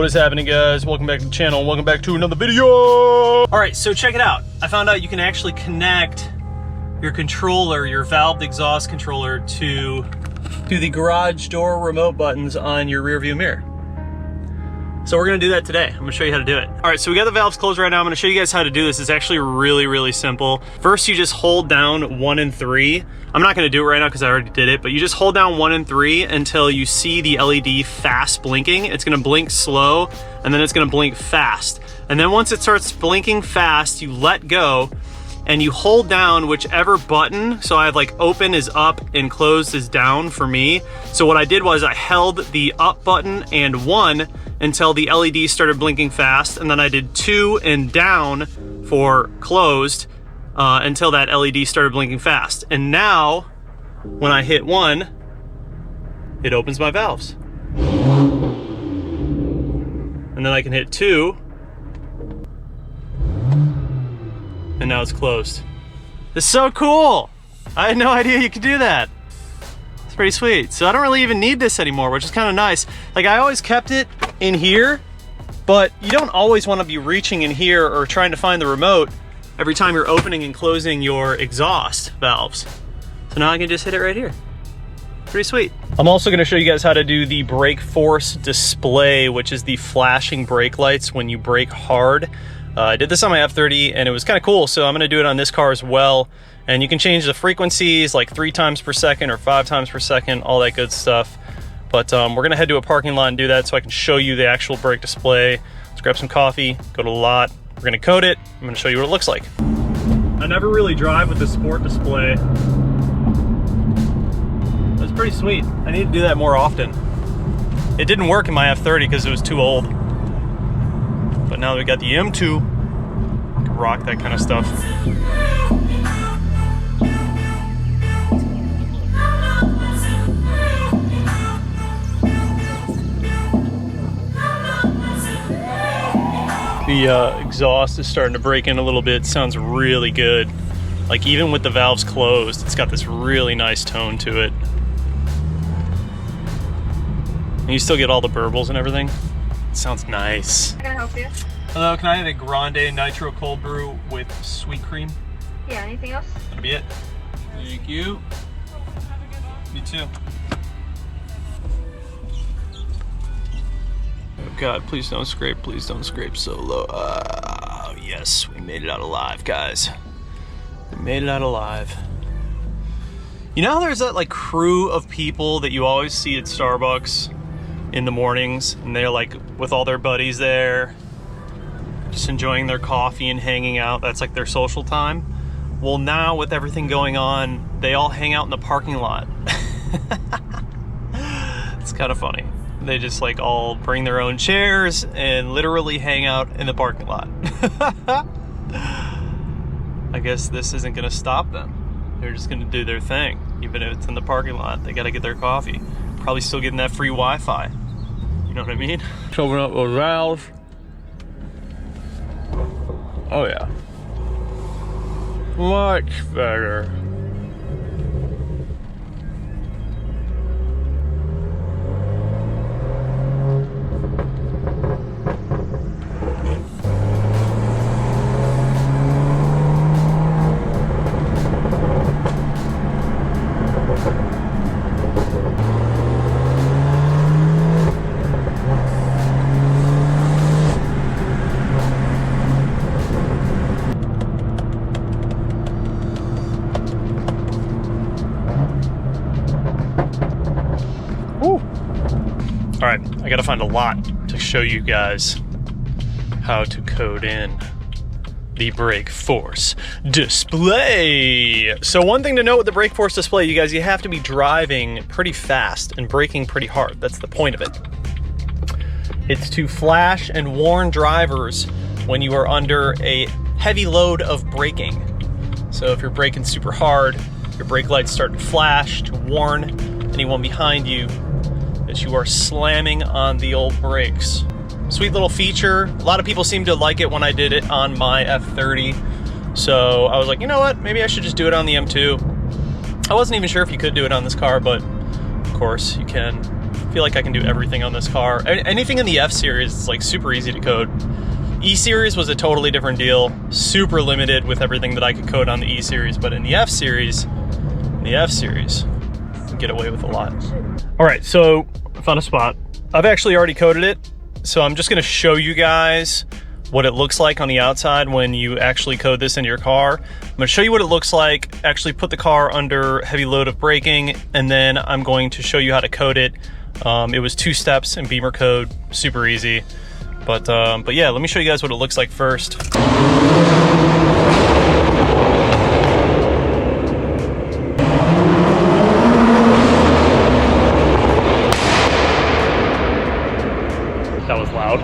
What is happening, guys? Welcome back to the channel. Welcome back to another video. All right, so check it out. I found out you can actually connect your controller, your valved exhaust controller, to the garage door remote buttons on your rear view mirror. So we're gonna do that today. I'm gonna show you how to do it. All right, so we got the valves closed right now. I'm gonna show you guys how to do this. It's actually really, really simple. First, you just hold down 1 and 3. I'm not gonna do it right now because I already did it, but you just hold down 1 and 3 until you see the LED fast blinking. It's gonna blink slow, and then it's gonna blink fast. And then once it starts blinking fast, you let go, and you hold down whichever button. So I have like open is up and closed is down for me. So what I did was I held the up button and 1 until the LED started blinking fast, and then I did 2 and down for closed until that LED started blinking fast. And now when I hit 1, it opens my valves. And then I can hit 2, and now it's closed. It's so cool. I had no idea you could do that. It's pretty sweet. So I don't really even need this anymore, which is kind of nice. Like, I always kept it in here, but you don't always want to be reaching in here or trying to find the remote every time you're opening and closing your exhaust valves. So now I can just hit it right here. Pretty sweet. I'm also going to show you guys how to do the brake force display, which is the flashing brake lights when you brake hard. I did this on my F30 and it was kind of cool, so I'm going to do it on this car as well. And you can change the frequencies like 3 times per second or 5 times per second, all that good stuff. But we're going to head to a parking lot and do that so I can show you the actual brake display. Let's grab some coffee, go to the lot. We're going to code it. I'm going to show you what it looks like. I never really drive with the sport display. That's pretty sweet. I need to do that more often. It didn't work in my F30 because it was too old. But now that we got the M2, we can rock that kind of stuff. The exhaust is starting to break in a little bit. Sounds really good. Like, even with the valves closed, it's got this really nice tone to it. And you still get all the burbles and everything. It sounds nice. Can I help you? Hello, can I have a grande nitro cold brew with sweet cream? Yeah, anything else? That'll be it. Thank you. You too. Oh God, please don't scrape so low. Oh yes, we made it out alive, guys. We made it out alive. You know how there's that like crew of people that you always see at Starbucks in the mornings, and they're like with all their buddies there, just enjoying their coffee and hanging out. That's like their social time. Well, now with everything going on, they all hang out in the parking lot. It's kind of funny. They just like all bring their own chairs and literally hang out in the parking lot. I guess this isn't gonna stop them. They're just gonna do their thing. Even if it's in the parking lot, they gotta get their coffee. Probably still getting that free Wi-Fi. You know what I mean? Open up those valves. Oh yeah. Much better. All right, I gotta find a lot to show you guys how to code in the brake force display. So one thing to note with the brake force display, you guys, you have to be driving pretty fast and braking pretty hard. That's the point of it. It's to flash and warn drivers when you are under a heavy load of braking. So if you're braking super hard, your brake lights start to flash to warn anyone behind you that you are slamming on the old brakes. Sweet little feature. A lot of people seem to like it when I did it on my F30. So I was like, you know what? Maybe I should just do it on the M2. I wasn't even sure if you could do it on this car, but of course you can I feel like I can do everything on this car. Anything in the F series is like super easy to code. E series was a totally different deal, super limited with everything that I could code on the E series, but in the F series, you get away with a lot. All right, so I found a spot. I've actually already coded it, so I'm just gonna show you guys what it looks like on the outside when you actually code this into your car. I'm gonna show you what it looks like, actually put the car under heavy load of braking, and then I'm going to show you how to code it. It was 2 steps in Beamer code, super easy. But yeah, let me show you guys what it looks like first. That was loud.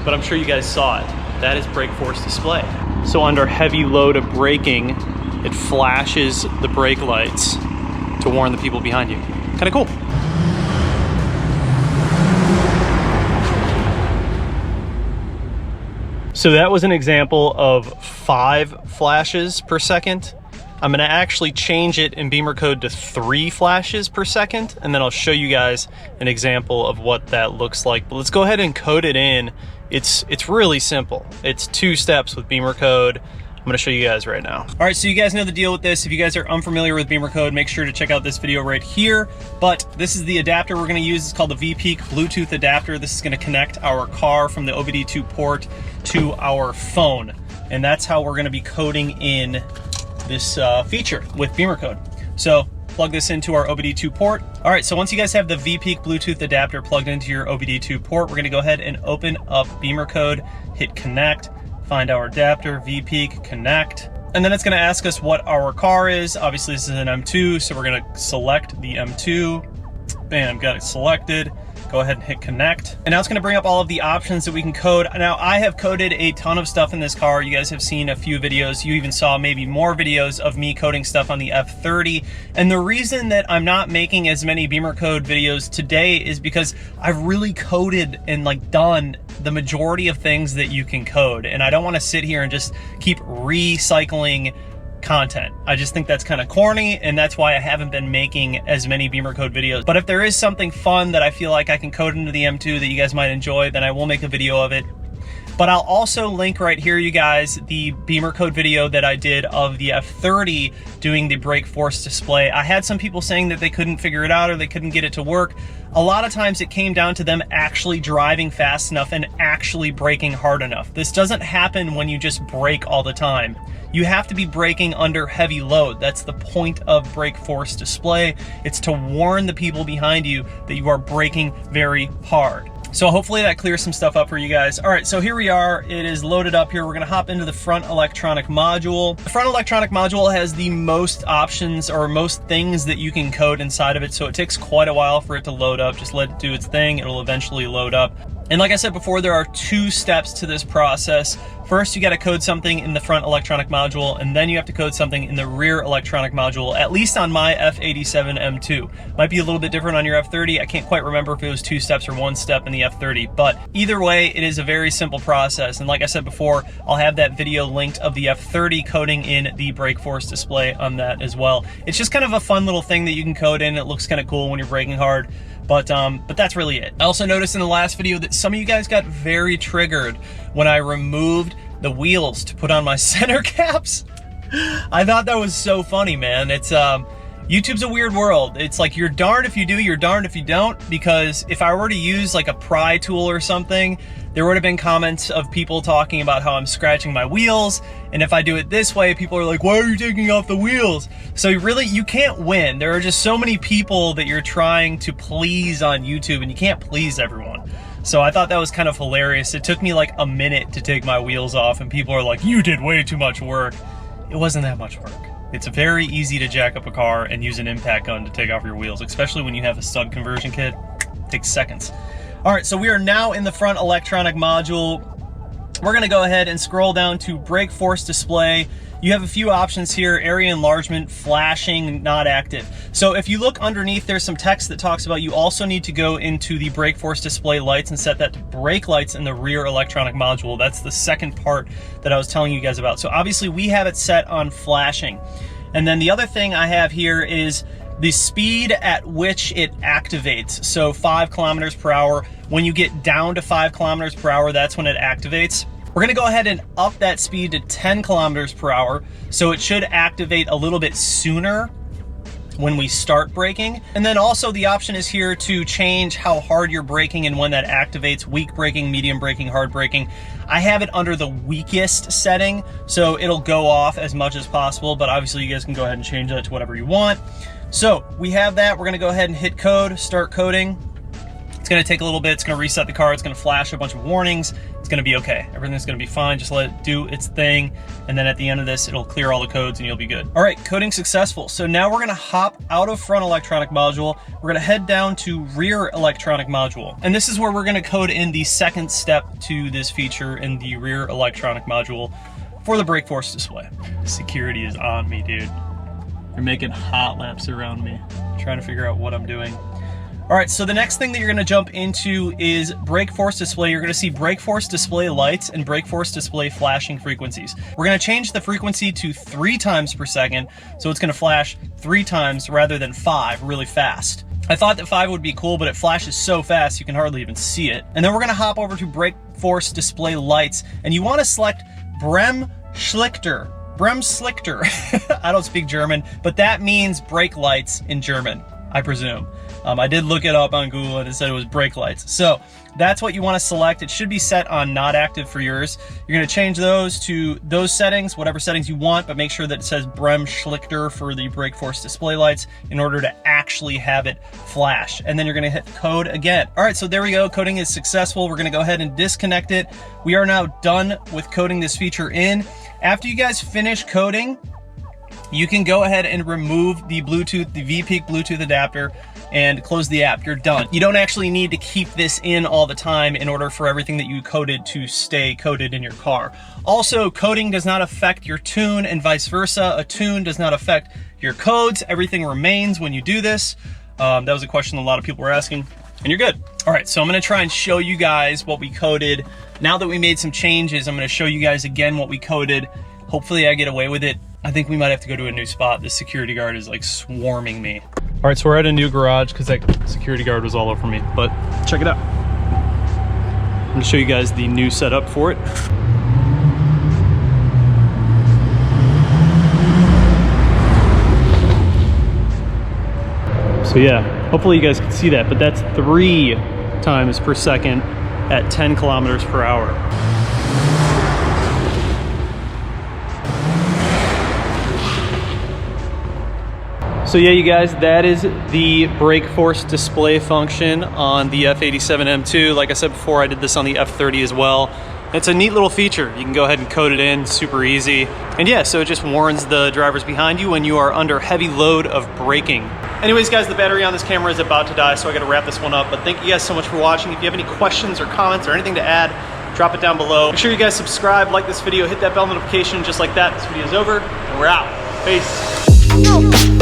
But I'm sure you guys saw it. That is brake force display. So under heavy load of braking, it flashes the brake lights to warn the people behind you. Kind of cool. So that was an example of 5 flashes per second. I'm gonna actually change it in Beamer code to 3 flashes per second, and then I'll show you guys an example of what that looks like. But let's go ahead and code it in. It's really simple. It's 2 steps with Beamer code. I'm gonna show you guys right now. All right, so you guys know the deal with this. If you guys are unfamiliar with Beamer code, make sure to check out this video right here. But this is the adapter we're gonna use. It's called the VPeak Bluetooth adapter. This is gonna connect our car from the OBD2 port to our phone. And that's how we're gonna be coding in this feature with Beamer code. So plug this into our OBD2 port. All right, so once you guys have the VPeak Bluetooth adapter plugged into your OBD2 port, we're gonna go ahead and open up Beamer code, hit connect, find our adapter, VPeak, connect, and then it's gonna ask us what our car is. Obviously this is an M2, so we're gonna select the M2. Bam, got it selected. Go ahead and hit connect. And now it's gonna bring up all of the options that we can code. Now I have coded a ton of stuff in this car. You guys have seen a few videos. You even saw maybe more videos of me coding stuff on the F30. And the reason that I'm not making as many Beamer code videos today is because I've really coded and like done the majority of things that you can code. And I don't wanna sit here and just keep recycling content. I just think that's kind of corny, and that's why I haven't been making as many Beamer code videos. But if there is something fun that I feel like I can code into the M2 that you guys might enjoy, then I will make a video of it. But I'll also link right here, you guys, the Beamer code video that I did of the F30 doing the brake force display. I had some people saying that they couldn't figure it out or they couldn't get it to work. A lot of times it came down to them actually driving fast enough and actually braking hard enough. This doesn't happen when you just brake all the time. You have to be braking under heavy load. That's the point of brake force display. It's to warn the people behind you that you are braking very hard. So hopefully that clears some stuff up for you guys. All right, so here we are. It is loaded up here. We're gonna hop into the front electronic module. The front electronic module has the most options or most things that you can code inside of it. So it takes quite a while for it to load up. Just let it do its thing. It'll eventually load up. And like I said before, there are 2 steps to this process. First, you gotta code something in the front electronic module, and then you have to code something in the rear electronic module, at least on my F87 M2. Might be a little bit different on your F30. I can't quite remember if it was 2 steps or 1 step in the F30, but either way, it is a very simple process. And like I said before, I'll have that video linked of the F30 coding in the brake force display on that as well. It's just kind of a fun little thing that you can code in. It looks kind of cool when you're braking hard. But that's really it. I also noticed in the last video that some of you guys got very triggered when I removed the wheels to put on my center caps. I thought that was so funny, man. It's YouTube's a weird world. It's like you're darned if you do, you're darned if you don't, because if I were to use like a pry tool or something, there would have been comments of people talking about how I'm scratching my wheels, and if I do it this way, people are like, why are you taking off the wheels? So really, you can't win. There are just so many people that you're trying to please on YouTube, and you can't please everyone. So I thought that was kind of hilarious. It took me like a minute to take my wheels off, and people are like, you did way too much work. It wasn't that much work. It's very easy to jack up a car and use an impact gun to take off your wheels, especially when you have a stud conversion kit. It takes seconds. All right, so we are now in the front electronic module. We're gonna go ahead and scroll down to brake force display. You have a few options here: area enlargement, flashing, not active. So if you look underneath, there's some text that talks about you also need to go into the brake force display lights and set that to brake lights in the rear electronic module. That's the second part that I was telling you guys about. So obviously we have it set on flashing. And then the other thing I have here is the speed at which it activates. So 5 kilometers per hour. When you get down to 5 kilometers per hour, that's when it activates. We're gonna go ahead and up that speed to 10 kilometers per hour. So it should activate a little bit sooner when we start braking. And then also the option is here to change how hard you're braking and when that activates: weak braking, medium braking, hard braking. I have it under the weakest setting, so it'll go off as much as possible, but obviously you guys can go ahead and change that to whatever you want. So we have that. We're gonna go ahead and hit code, start coding. It's gonna take a little bit. It's gonna reset the car. It's gonna flash a bunch of warnings. It's gonna be okay. Everything's gonna be fine. Just let it do its thing. And then at the end of this, it'll clear all the codes and you'll be good. All right, coding successful. So now we're gonna hop out of front electronic module. We're gonna head down to rear electronic module. And this is where we're gonna code in the second step to this feature in the rear electronic module for the brake force display. Security is on me, dude. They're making hot laps around me, trying to figure out what I'm doing. All right, so the next thing that you're gonna jump into is brake force display. You're gonna see brake force display lights and brake force display flashing frequencies. We're gonna change the frequency to 3 times per second, so it's gonna flash 3 times rather than 5 really fast. I thought that 5 would be cool, but it flashes so fast you can hardly even see it. And then we're gonna hop over to brake force display lights, and you wanna select Bremslichter. I don't speak German, but that means brake lights in German, I presume. I did look it up on Google and it said it was brake lights. So that's what you want to select. It should be set on not active for yours. You're going to change those to those settings, whatever settings you want, but make sure that it says Bremslichter for the brake force display lights in order to actually have it flash. And then you're going to hit code again. All right, so there we go. Coding is successful. We're going to go ahead and disconnect it. We are now done with coding this feature in. After you guys finish coding, you can go ahead and remove the Bluetooth, the VPeak Bluetooth adapter, and close the app. You're done. You don't actually need to keep this in all the time in order for everything that you coded to stay coded in your car. Also, coding does not affect your tune and vice versa. A tune does not affect your codes. Everything remains when you do this. That was a question a lot of people were asking, and you're good. All right, so I'm gonna try and show you guys what we coded. Now that we made some changes, I'm gonna show you guys again what we coded. Hopefully I get away with it. I think we might have to go to a new spot. The security guard is like swarming me. All right, so we're at a new garage because that security guard was all over me, but check it out. I'm gonna show you guys the new setup for it. So yeah, hopefully you guys can see that, but that's 3 times per second at 10 kilometers per hour. So yeah, you guys, that is the brake force display function on the F87 M2. Like I said before, I did this on the F30 as well. It's a neat little feature. You can go ahead and code it in, super easy. And yeah, so it just warns the drivers behind you when you are under heavy load of braking. Anyways, guys, the battery on this camera is about to die, so I gotta wrap this one up. But thank you guys so much for watching. If you have any questions or comments or anything to add, drop it down below. Make sure you guys subscribe, like this video, hit that bell notification just like that. This video is over, and we're out. Peace.